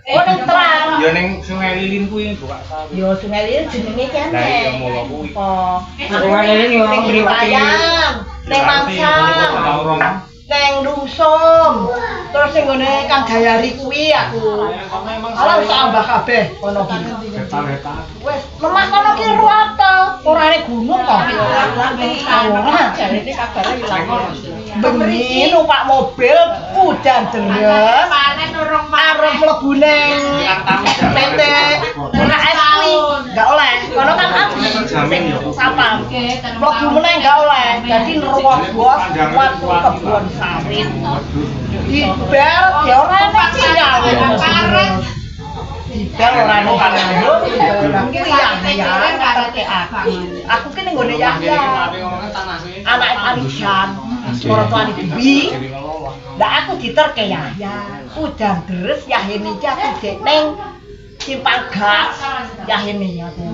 Oh ning terang. Ya ning Sungai Lilin kuwi buka sawit. Yo Sungai Lilin jenenge kene. Lah iya mula kuwi. Sungai Lilin yo ngliwati ning Mangsang. Neng Lumsum. Terus sing ngene Kang Gayari kuwi aku. Ala wis tambah kabeh kono ki. Hetan-hetan. Wis lemah kono ki ruwata. Orane gunung kok. Ora jarene kabare ilang. Bengi numpak mobil udan deres. Panen urung Arep mlebu ning PT PKS kuwi enggak oleh. Kono kan Jamin yo. Sapam. Mlebu meneh enggak oleh. Dadi nerobos waktu kebon sawit. Di bel ya ora nek sinyal. Di bel ora ono kanggo. Ya karete aku ki ning gone Yahya. Anak Alisan. Ora tuane Bibi. Lah aku diterke Yahya. Udan deres Yahya iki aku dek ning simpang gas Yahya aku.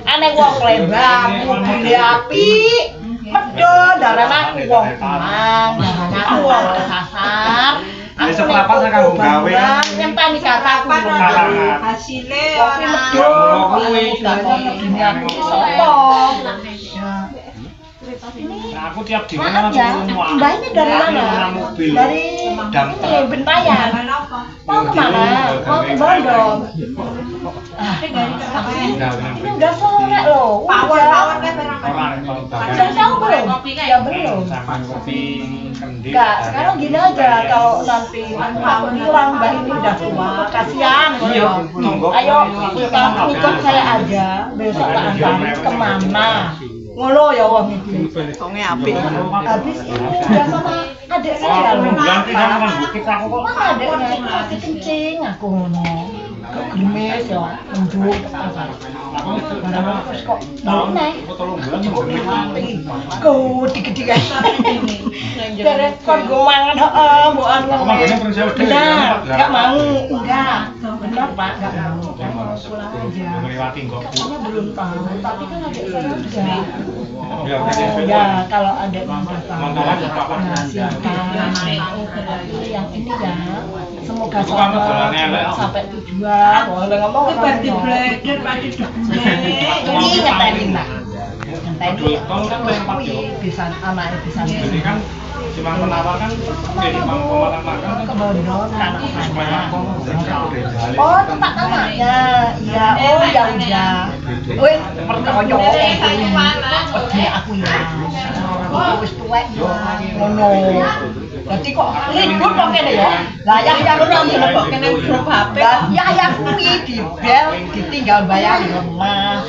Ane wong Lembang, mobil apik. Medho daran aku wong Kemang, daran aku wong Kesasar. Wis seprapat sak kanggo gawe. Nyempani kataku Hasile ora medho kuwi dunia aku sapa. Nah, aku tiap dino Maaf ya, Mbak ini dari mana? Dari Bentayan. Mau kemana? Mau ke Bondong. Ini udah sore loh. Udah tahu belum? Ya belum. Enggak, sekarang gini aja kalau nanti aku bilang Mbak ini udah tua, kasihan. Ayo kita ikut saya aja. Besok tak antarin kemana? Ngono ya wong iki. Wonge apik. Habis ini udah sama adik saya lho. Bulan ki sama bukit aku kok. Mas adiknya itu masih kencing aku ngono. Kok gemes ya, njuk. Barang terus kok nek. Kok dik-dik ae. Dari kon go mangan heeh, mbokan wong. Benar, enggak mau, enggak. Benar Pak, enggak mau. Pulang aja. Melewati kok. Kayaknya belum tahu, tapi kan adik saya udah. Ya, Ya, kalau ada yang Mantolan ya, Pak. yang ini ya, semoga Itu kamu jalannya elek. sampai tujuan. Boleh ngomong Bar dibleder pati debune. ini ngetenin lah. Ngetenin. Tol kan yang Pak yo. Bisa anaknya bisa. Jadi kan cuma penawar kan jadi pemalang makan Ke Bondon anak supaya saya. Oh, tempat anaknya. Iya, oh ya udah. Wih, percaya wedi aku ya. Wis tuwek ya. Ngono. Dadi kok libur kok kene ya. Lah ya ngono mlebok kene grup HP. Lah ya kuwi dibel ditinggal bayar lemah.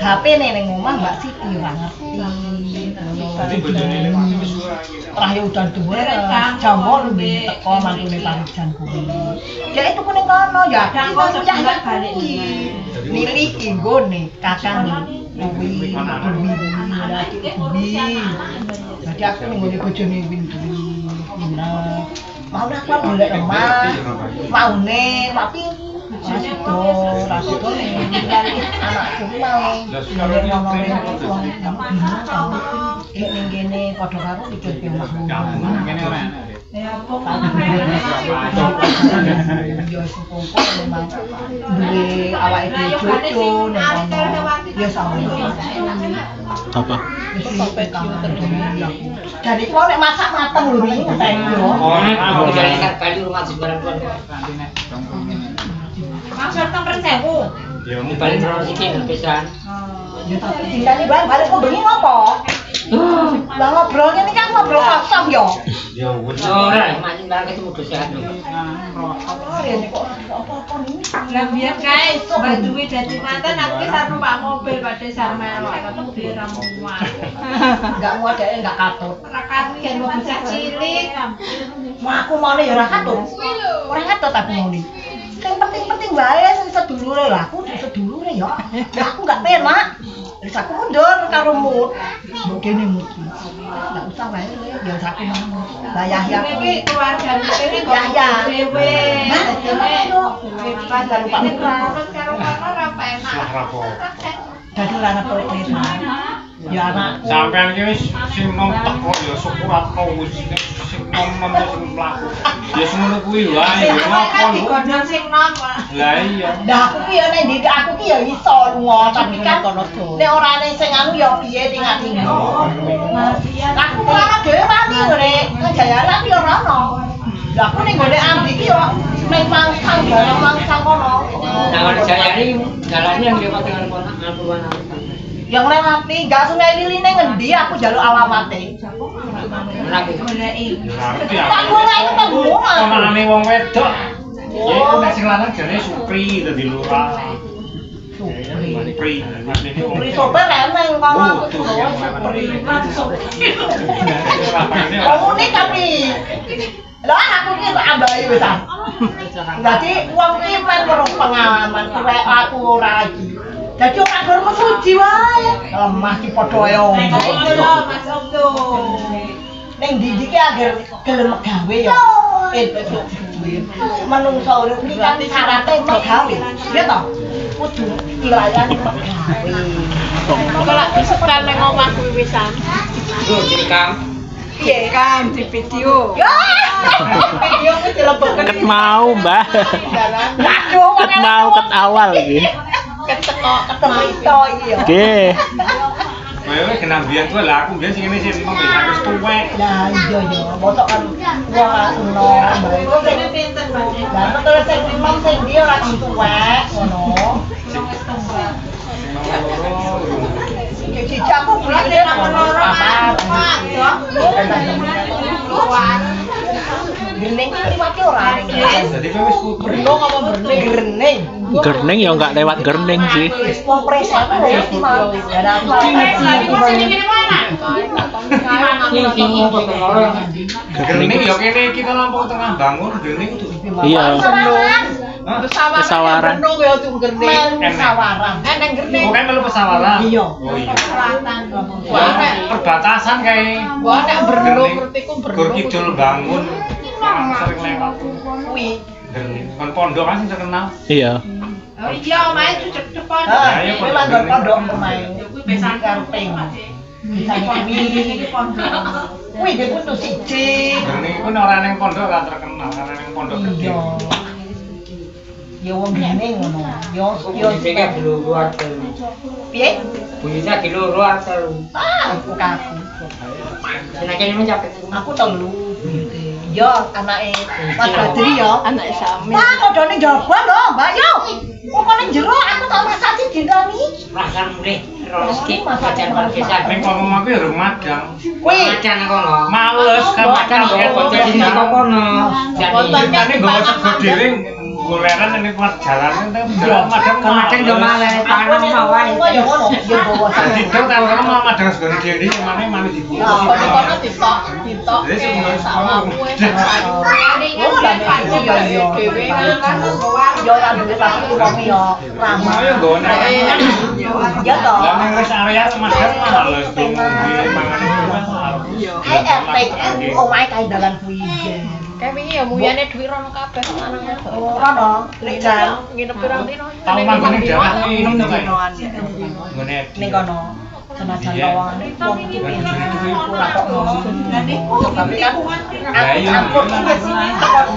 HP ning omah Mbak Siti ora ngerti. Jadi bojone ini pasti wis ora iki. Terakhir udah dua jam lu beli teko mantune parijan kuwi. Ya itu kuning kono ya. Ya balik milih inggone kakang kuwi kuwi. Jadi aku nggone bojone Windu. Mau nak golek lemah. Maune tapi Rasido nih, anakku mau ngomongin uang gini kode karo pikir piomah ya kumpul memang duwe awake dhewe jojo nang ya sama apa? sampai kamar dari kok nek masak mateng lho iki ngenteni yo Oh, dari kali rumah sebarang tuan. Maksud teng 1000. Ya Balik terus iki pisan. ya tapi tinggal balik kok bengi ngopo? Lah ngobrol ini kan ngobrol kosong yo. ya wis. Ora, mancing barang ketemu dosa lho. Oh, ya nek kok apa-apa ini. Lah biyen kae mbak duwe dadi mantan aku ki sarep numpak mobil padhe sama awak ketemu dhewe muat. Enggak muat dhek enggak katut. Ora kaget mau bocah cilik. Mau aku mau ya ora katut. Ora katut aku mau nih. Yang penting-penting wae sing sedulure lah aku sedulure ya. Lah aku enggak penak. Terus aku mundur karo mut. Mbok kene mut. Enggak usah wae ya aku mau. Lah Yahya Iki keluargane kene kok Yahya dhewe. Bebas karo Pak Mitra. Karo kono ora penak. Rapo. Dadi ora ngepel Ya anakku. Sampean iki wis sing nom teko ya syukur apa wis sing nom sing mlaku. Ya semono kuwi wae ya ngopo. Digodhong sing nom kok. Lah iya. Lah aku ki ya nek ndik aku ki ya iso lunga, tapi kan nek ora nek sing anu ya piye tinggal-tinggal. Aku ora dhewe wani ngene, Jayane aku ya ora ono. Lah aku ning gone Andi ki yo ning Mangsang barang Mangsang kono. Nah, Jayane jalane yang lewat dengan Purwana. Yang lewati gak Sungai Liline ngendi aku njaluk alamate. Goleki. Ngerti Tak aku. ora ketemu. Konane wong wedok. Ya iku nek sing lanang jane Supri dadi lurah. Supri. Supri sopir eneng kono aku Supri. Komune tapi. Lah aku ki tak ambahi wis ah. Dadi wong ki men perlu pengalaman tuwek aku ora iki. Dadi ora durung suci wae. Lemah ki padha ae ombo. Mas Omdo. Ning ndi iki agar gelem gawe ya. Entuk duit. Manungsa urip iki kan syaraté gawe. Ya toh? Kudu dilayani gawe. Kok lak disetel ning omah kuwi wisan. Tuh direkam. Piye kan di video. Ya. Video ki dilebokne. Ket mau, Mbah. Waduh, Ket mau ket awal iki. ketemu itu iki ya. Nggih. Kowe kena biyen kuwi lah aku biyen sing ngene sing mung wis tuwek. Lah iya ya, mosok kan wong eno mbak sing pinten Mbak. Lah terus sing imam sing dia ora tuwek ngono. Cici aku beli nang loro ya. Gening liwat ora ning. Dadi kowe wis putus. Breno apa berning? Gening. Gerning ya enggak lewat gerning sih. Wis mau presan wis mau. Ada apa? Gerning ya kene kita Lampung Tengah bangun gerning kudu. Iya. Pesawaran. Breno ya tuh gening. Pesawaran. Nang gening. Bukan melu pesawaran. Iya. Oh iya. Selatan. Perbatasan kae. Wah nek Breno ngerti ku Gur Kidul bangun. Sering lewat. Kuwi. Gerning. Kon pondok kan sing terkenal. Iya. Oh iya omahe cocok depan. Ah, iya, kuwi langgar pondok pemain. Kuwi besan Karping. Bisa iki pondok. Kuwi diputus siji. Gerning iku nek ora ning pondok kan terkenal, karena ning pondok gede. Iya. Ya wong gening ngono. Yo Bunyinya di luar tuh. piye? Bunyinya di luar tuh. Ah, aku kaku. Senaknya ini mencapai. Aku telu. Yo, anake Mas Badri yo. Anak Sami. Pak, kodone njaba lho, Mbak yo. Kok ning jero aku tak masak dintoni. Perasaan mulai rezeki pacar berkesan. Ning kono aku ya urung madang. Kuwi Macan kono. Males kan Macan kok jadi di kono. Jadi Tapi nggawa sego dhewe goleran ning kuat jalan jalan madang Macan yo male tangan mau wae. yo ngono, yo bawa Jadi dong kalau kamu mau madang sego dhewe mana mana dibungkus. Kono ditok. Jadi sing Sama ngomong. kuwe. Oh, lah yo Dewe kan yo ora duwe tapi wong yo ramah. Ayo nggawa nek. Ya toh. Lah ning wis area madang males dong mangan kuwi. RT omahe kae dalan kuwi. Kayak wingi ya muyane duit rono kabeh lanang wedok. Ora dong, nek jan Nginep pirang dino. Tahu manggon ning daerah ini to kae. Ngene. ning kono. Senajan lowongane wong iki pinter ora kok ngomong. Tapi kan campur kodok sing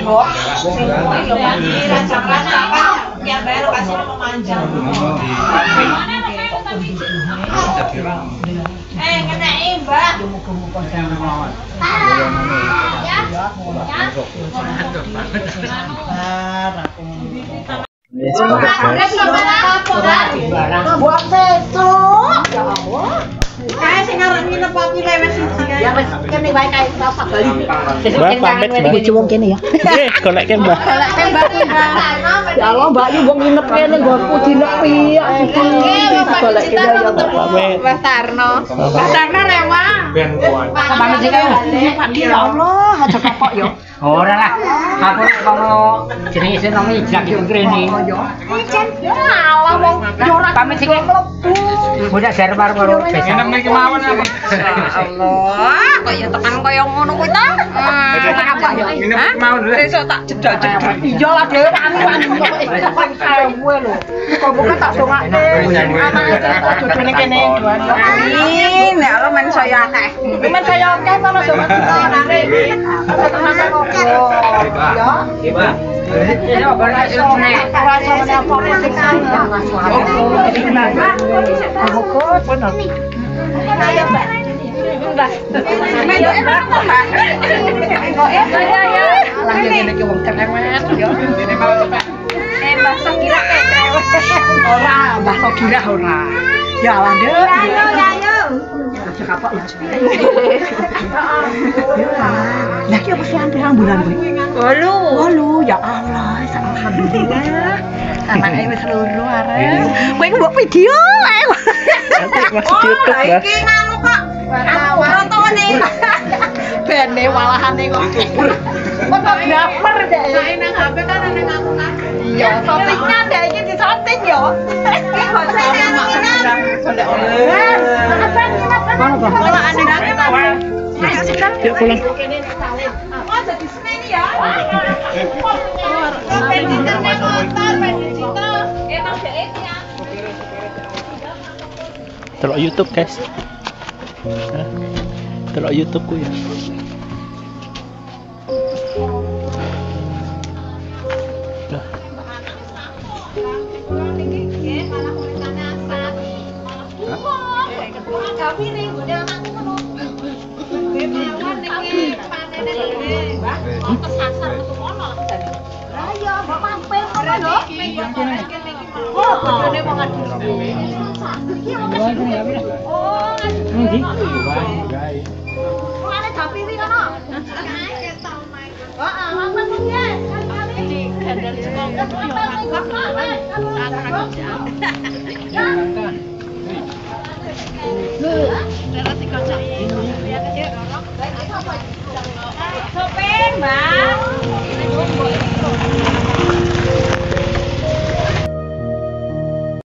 kuwi yo kan Rasakan apa? Ya bayar lokasi memanjang. Jadi ram. Kena Mbak. yo muga-muga sabar. Buat sesuk. Ya Allah. Kae sing arep nginep aku lewat siji kae. Ya wis kene wae kae rasa bali. Mbah pamit, Mbah. Bojo wong kene ya. Nggih, goleke Mbah. Ya Allah, Mbak Yu wong nginep kene nggonku dinepi. Goleke ya ya. Pamit. Mas Tarno. Mas Tarno lewat. Ben kuat. Pamit sik ya Allah, aja kapok yo. Ora lah. Aku kono jenenge isin nang ijak yo ngrene. Ya Allah wong yo ora Pamit sik. mlebu. Mudah serbar baru besok. Nginep iki mawon apa? Allah, kok ya tekan kaya ngono kuwi ta? Apa ya? Nginep iki mawon lho. Besok tak jedal-jedal. Iya lah dhewe wani-wani kok sampeyan sewu lho. Kok bukan tak songake. Dodone kene jual. Ih, nek lo men saya akeh. Men saya akeh sama dongan orane. Ada teman ngobrol. Ya. Ya, bener ilmune. Rasa menapa sing aku kok bener. Ayo, Mbak. Mbak. Lagi ngene iki wong cerewet ya. Dene mau cepet. Mbak Sokira cerewet. Ora, Mbak Sokira ora. Ya lah, Dek. Ayo. Kapok ya. Lah ki apa sih antara bulan kuwi? 8 ya Allah, alhamdulillah. Anake wis loro arek. Kowe mbok video ae. Masuk YouTube, Mbak. Iki nganu kok. Foto-fotone. Bene walahane kok. Fotografer dek. Nang HP kan nang aku kan. Iya, syutingnya dek iki di syuting ya. Iki kok Kalau ane nang ayo sekarang. Yuk pulang. Oh, jadi semeni ya. Telok YouTube, guys. Hah? Telok YouTube ku ya. Dah. Sopir, Mbak.